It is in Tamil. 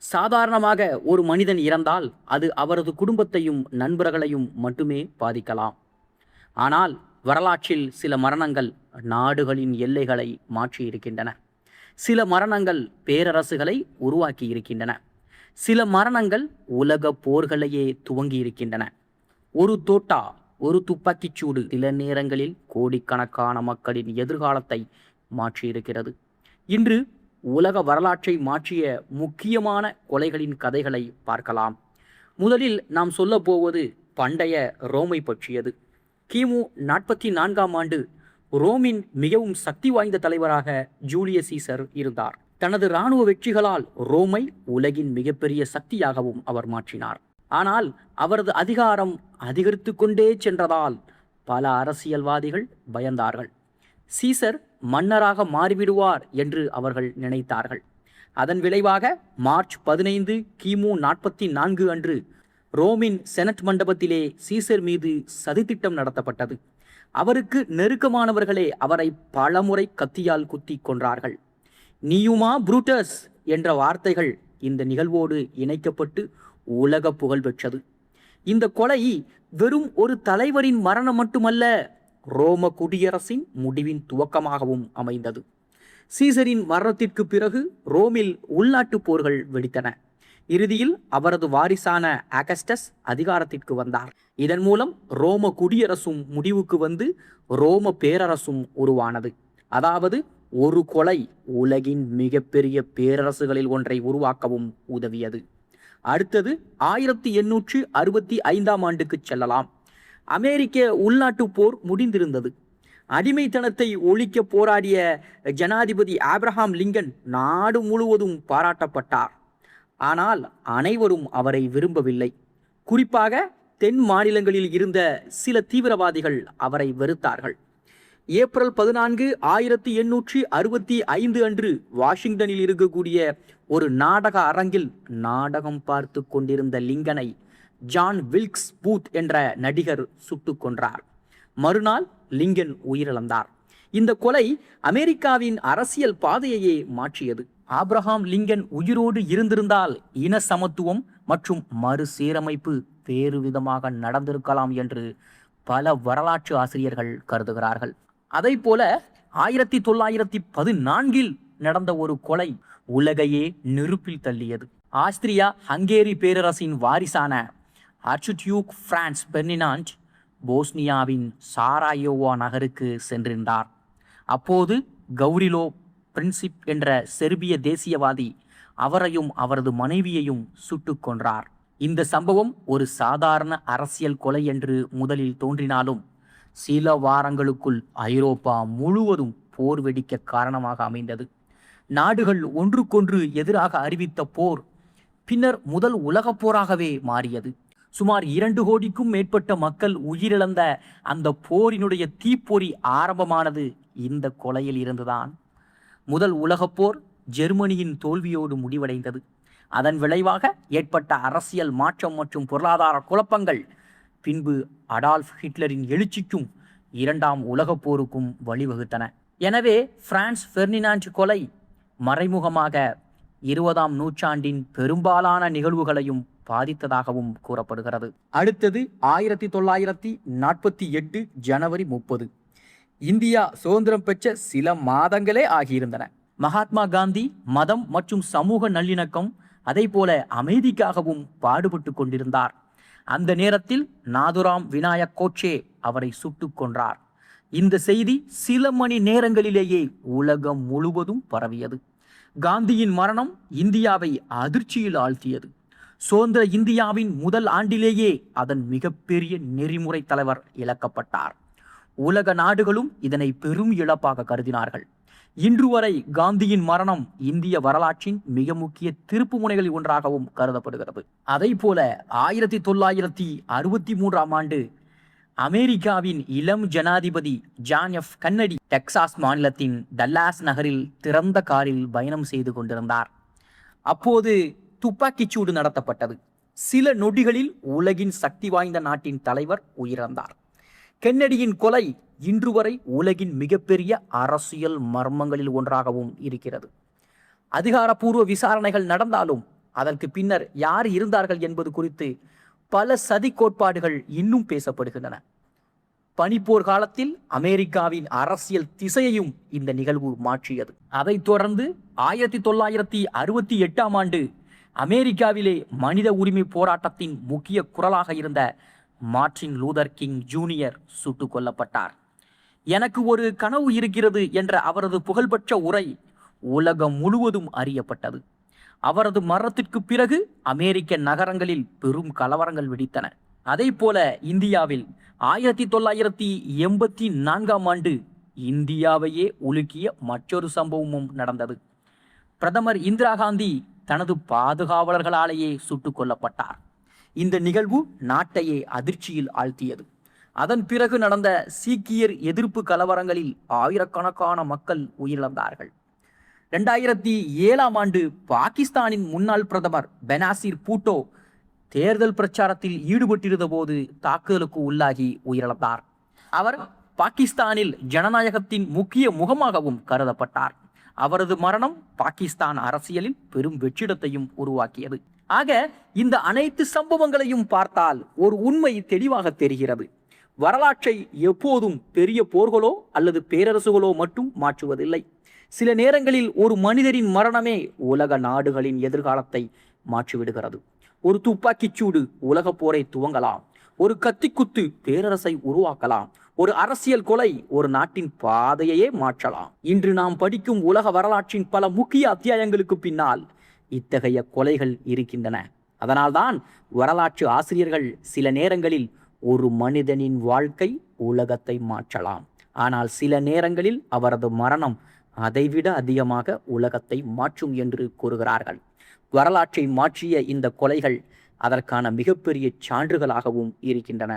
சாதாரணமாக ஒரு மனிதன் இறந்தால் அது அவரது குடும்பத்தையும் நண்பர்களையும் மட்டுமே பாதிக்கலாம். ஆனால் வரலாற்றில் சில மரணங்கள் நாடுகளின் எல்லைகளை மாற்றியிருக்கின்றன. சில மரணங்கள் பேரரசுகளை உருவாக்கி இருக்கின்றன. சில மரணங்கள் உலக போர்களையே துவங்கி இருக்கின்றன. ஒரு தோட்டா, ஒரு துப்பாக்கிச்சூடு சில நேரங்களில் கோடிக்கணக்கான மக்களின் எதிர்காலத்தை மாற்றியிருக்கிறது. இன்று உலக வரலாற்றை மாற்றிய முக்கியமான கொலைகளின் கதைகளை பார்க்கலாம். முதலில் நாம் சொல்ல போவது பண்டைய ரோமை பற்றியது. கிமு 44ஆம் ஆண்டு ரோமின் மிகவும் சக்தி வாய்ந்த தலைவராக ஜூலியஸ் சீசர் இருந்தார். தனது இராணுவ வெற்றிகளால் ரோமை உலகின் மிகப்பெரிய சக்தியாகவும் அவர் மாற்றினார். ஆனால் அவரது அதிகாரம் அதிகரித்து கொண்டே சென்றதால் பல அரசியல்வாதிகள் பயந்தார்கள். சீசர் மன்னராக மாறிவிடுவார் என்று அவர்கள் நினைத்தார்கள். அதன் விளைவாக மார்ச் 15 கிமு 44 அன்று ரோமின் செனட் மண்டபத்திலே சீசர் மீது சதித்திட்டம் நடத்தப்பட்டது. அவருக்கு நெருக்கமானவர்களே அவரை பலமுறை கத்தியால் குத்தி கொன்றார்கள். நீயுமா புரூட்டஸ் என்ற வார்த்தைகள் இந்த நிகழ்வோடு இணைக்கப்பட்டு உலக புகழ் பெற்றது. இந்த கொலை வெறும் ஒரு தலைவரின் மரணம் மட்டுமல்ல, ரோம குடியரசின் முடிவின் துவக்கமாகவும் அமைந்தது. சீசரின் மரணத்திற்கு பிறகு ரோமில் உள்நாட்டு போர்கள் வெடித்தன. இறுதியில் அவரது வாரிசான அகஸ்டஸ் அதிகாரத்திற்கு வந்தார். இதன் மூலம் ரோம குடியரசும் முடிவுக்கு வந்து ரோம பேரரசும் உருவானது. அதாவது ஒரு கொலை உலகின் மிகப்பெரிய பேரரசுகளில் ஒன்றை உருவாக்கவும் உதவியது. அடுத்தது 1865ஆம் ஆண்டுக்கு செல்லலாம். அமெரிக்க உள்நாட்டு போர் முடிந்திருந்தது. அடிமைத்தனத்தை ஒழிக்க போராடிய ஜனாதிபதி ஆப்ரஹாம் லிங்கன் நாடு முழுவதும் பாராட்டப்பட்டார். ஆனால் அனைவரும் அவரை விரும்பவில்லை. குறிப்பாக தென் மாநிலங்களில் இருந்த சில தீவிரவாதிகள் அவரை வெறுத்தார்கள். ஏப்ரல் 14, 1865 அன்று வாஷிங்டனில் இருக்கக்கூடிய ஒரு நாடக அரங்கில் நாடகம் பார்த்து கொண்டிருந்த லிங்கனை ஜான் வில்க்ஸ் பூத் என்ற நடிகர் சுட்டுக் கொன்றார். மறுநாள் லிங்கன் உயிரிழந்தார். இந்த கொலை அமெரிக்காவின் அரசியல் பாதையையே மாற்றியது. ஆப்ரஹாம் லிங்கன் உயிரோடு இருந்திருந்தால் இன சமத்துவம் மற்றும் மறுசீரமைப்பு வேறு விதமாக நடந்திருக்கலாம் என்று பல வரலாற்று ஆசிரியர்கள் கருதுகிறார்கள். அதை போல 1914 நடந்த ஒரு கொலை உலகையே நெருப்பில் தள்ளியது. ஆஸ்திரியா ஹங்கேரி பேரரசின் வாரிசான ஆர்ச்டியூக் பிரான்ஸ் பெர்டினாண்ட் போஸ்னியாவின் சாராயோவா நகருக்கு சென்றிருந்தார். அப்போது கௌரிலோ பிரின்சிப் என்ற செர்பிய தேசியவாதி அவரையும் அவரது மனைவியையும் சுட்டுக் கொன்றார். இந்த சம்பவம் ஒரு சாதாரண அரசியல் கொலை என்று முதலில் தோன்றினாலும் சில வாரங்களுக்குள் ஐரோப்பா முழுவதும் போர் வெடிக்க காரணமாக அமைந்தது. நாடுகள் ஒன்றுக்கொன்று எதிராக அறிவித்த போர் பின்னர் முதல் உலகப் போராகவே மாறியது. சுமார் 2 கோடிக்கும் மேற்பட்ட மக்கள் உயிரிழந்த அந்த போரினுடைய தீப்பொறி ஆரம்பமானது இந்த கொலையில் இருந்துதான். முதல் உலகப்போர் ஜெர்மனியின் தோல்வியோடு முடிவடைந்தது. அதன் விளைவாக ஏற்பட்ட அரசியல் மாற்றம் மற்றும் பொருளாதார குழப்பங்கள் பின்பு அடால்ஃப் ஹிட்லரின் எழுச்சிக்கும் 2ஆம் உலகப் போருக்கும் வழிவகுத்தன. எனவே பிரான்ஸ் பெர்டினாண்ட் கொலை மறைமுகமாக 20ஆம் நூற்றாண்டின் பெரும்பாலான நிகழ்வுகளையும் பாதித்ததாகவும் கூறப்படுகிறது. அடுத்தது 1948 ஜனவரி 30. இந்தியா சுதந்திரம் பெற்ற சில மாதங்களே ஆகியிருந்தன. மகாத்மா காந்தி மதம் மற்றும் சமூக நல்லிணக்கம் அதே போல அமைதிக்காகவும் பாடுபட்டு கொண்டிருந்தார். அந்த நேரத்தில் நாதுராம் விநாயக் கோட்சே அவரை சுட்டுக் கொன்றார். இந்த செய்தி சில மணி நேரங்களிலேயே உலகம் முழுவதும் பரவியது. காந்தியின் மரணம் இந்தியாவை அதிர்ச்சியில் ஆழ்த்தியது. சுதந்திர இந்தியாவின் முதல் ஆண்டிலேயே அதன் மிகப்பெரிய நெறிமுறை தலைவர் இழக்கப்பட்டார். உலக நாடுகளும் இதனை பெரும் இழப்பாக கருதினார்கள். இன்று வரை காந்தியின் மரணம் இந்திய வரலாற்றின் மிக முக்கிய திருப்பு முனைகளில் ஒன்றாகவும் கருதப்படுகிறது. அதை போல 1963ஆம் ஆண்டு அமெரிக்காவின் இளம் ஜனாதிபதி ஜான் எஃப் கென்னடி டெக்சாஸ் மாநிலத்தின் டல்லாஸ் நகரில் திறந்த காரில் பயணம் செய்து கொண்டிருந்தார். அப்போது துப்பாக்கிச்சூடு நடத்தப்பட்டது. சில நொடிகளில் உலகின் சக்தி வாய்ந்த நாட்டின் தலைவர் உயிரிழந்தார். கென்னடியின் கொலை இன்று வரை உலகின் மிகப்பெரிய அரசியல் மர்மங்களில் ஒன்றாகவும் இருக்கிறது. அதிகாரப்பூர்வ விசாரணைகள் நடந்தாலும் அதற்கு பின்னர் யார் இருந்தார்கள் என்பது குறித்து பல சதி கோட்பாடுகள் இன்னும் பேசப்படுகின்றன. பனிப்போர் காலத்தில் அமெரிக்காவின் அரசியல் திசையையும் இந்த நிகழ்வு மாற்றியது. அதைத் தொடர்ந்து 1968ஆம் ஆண்டு அமெரிக்காவிலே மனித உரிமை போராட்டத்தின் முக்கிய குரலாக இருந்த மார்ட்டின் லூதர் கிங் ஜூனியர் சுட்டுக் கொல்லப்பட்டார். எனக்கு ஒரு கனவு இருக்கிறது என்ற அவரது புகழ்பெற்ற உரை உலகம் முழுவதும் அறியப்பட்டது. அவரது மரணத்திற்கு பிறகு அமெரிக்க நகரங்களில் பெரும் கலவரங்கள் வெடித்தன. அதே போல இந்தியாவில் 1984ஆம் ஆண்டு இந்தியாவையே உலுக்கிய மற்றொரு சம்பவமும் நடந்தது. பிரதமர் இந்திரா காந்தி தனது பாதுகாவலர்களாலேயே சுட்டுக் கொல்லப்பட்டார். இந்த நிகழ்வு நாட்டையே அதிர்ச்சியில் ஆழ்த்தியது. அதன் பிறகு நடந்த சீக்கியர் எதிர்ப்பு கலவரங்களில் ஆயிரக்கணக்கான மக்கள் உயிரிழந்தார்கள். 2007ஆம் ஆண்டு பாகிஸ்தானின் முன்னாள் பிரதமர் பெனாசிர் பூட்டோ தேர்தல் பிரச்சாரத்தில் ஈடுபட்டிருந்த போது தாக்குதலுக்கு உள்ளாகி உயிரிழந்தார். அவர் பாகிஸ்தானில் ஜனநாயகத்தின் முக்கிய முகமாகவும் கருதப்பட்டார். அவரது மரணம் பாகிஸ்தான் அரசியலில் பெரும் வெற்றிடத்தையும் உருவாக்கியது. ஆக இந்த அனைத்து சம்பவங்களையும் பார்த்தால் ஒரு உண்மை தெளிவாக தெரிகிறது. வரலாற்றை எப்போதும் பெரிய போர்களோ அல்லது பேரரசுகளோ மட்டும் மாற்றுவதில்லை. சில நேரங்களில் ஒரு மனிதரின் மரணமே உலக நாடுகளின் எதிர்காலத்தை மாற்றிவிடுகிறது. ஒரு துப்பாக்கிச் சூடு உலக போரை துவங்கலாம். ஒரு கத்திக்குத்து பேரரசை உருவாக்கலாம். ஒரு அரசியல் கொலை ஒரு நாட்டின் பாதையையே மாற்றலாம். இன்று நாம் படிக்கும் உலக வரலாற்றின் பல முக்கிய அத்தியாயங்களுக்கு பின்னால் இத்தகைய கொலைகள் இருக்கின்றன. அதனால்தான் வரலாற்று ஆசிரியர்கள் சில நேரங்களில் ஒரு மனிதனின் வாழ்க்கை உலகத்தை மாற்றலாம், ஆனால் சில நேரங்களில் அவரது மரணம் அதைவிட அதிகமாக உலகத்தை மாற்றும் என்று கூறுகிறார்கள். வரலாற்றை மாற்றிய இந்த கொலைகள் அதற்கான மிகப்பெரிய சான்றுகளாகவும் இருக்கின்றன.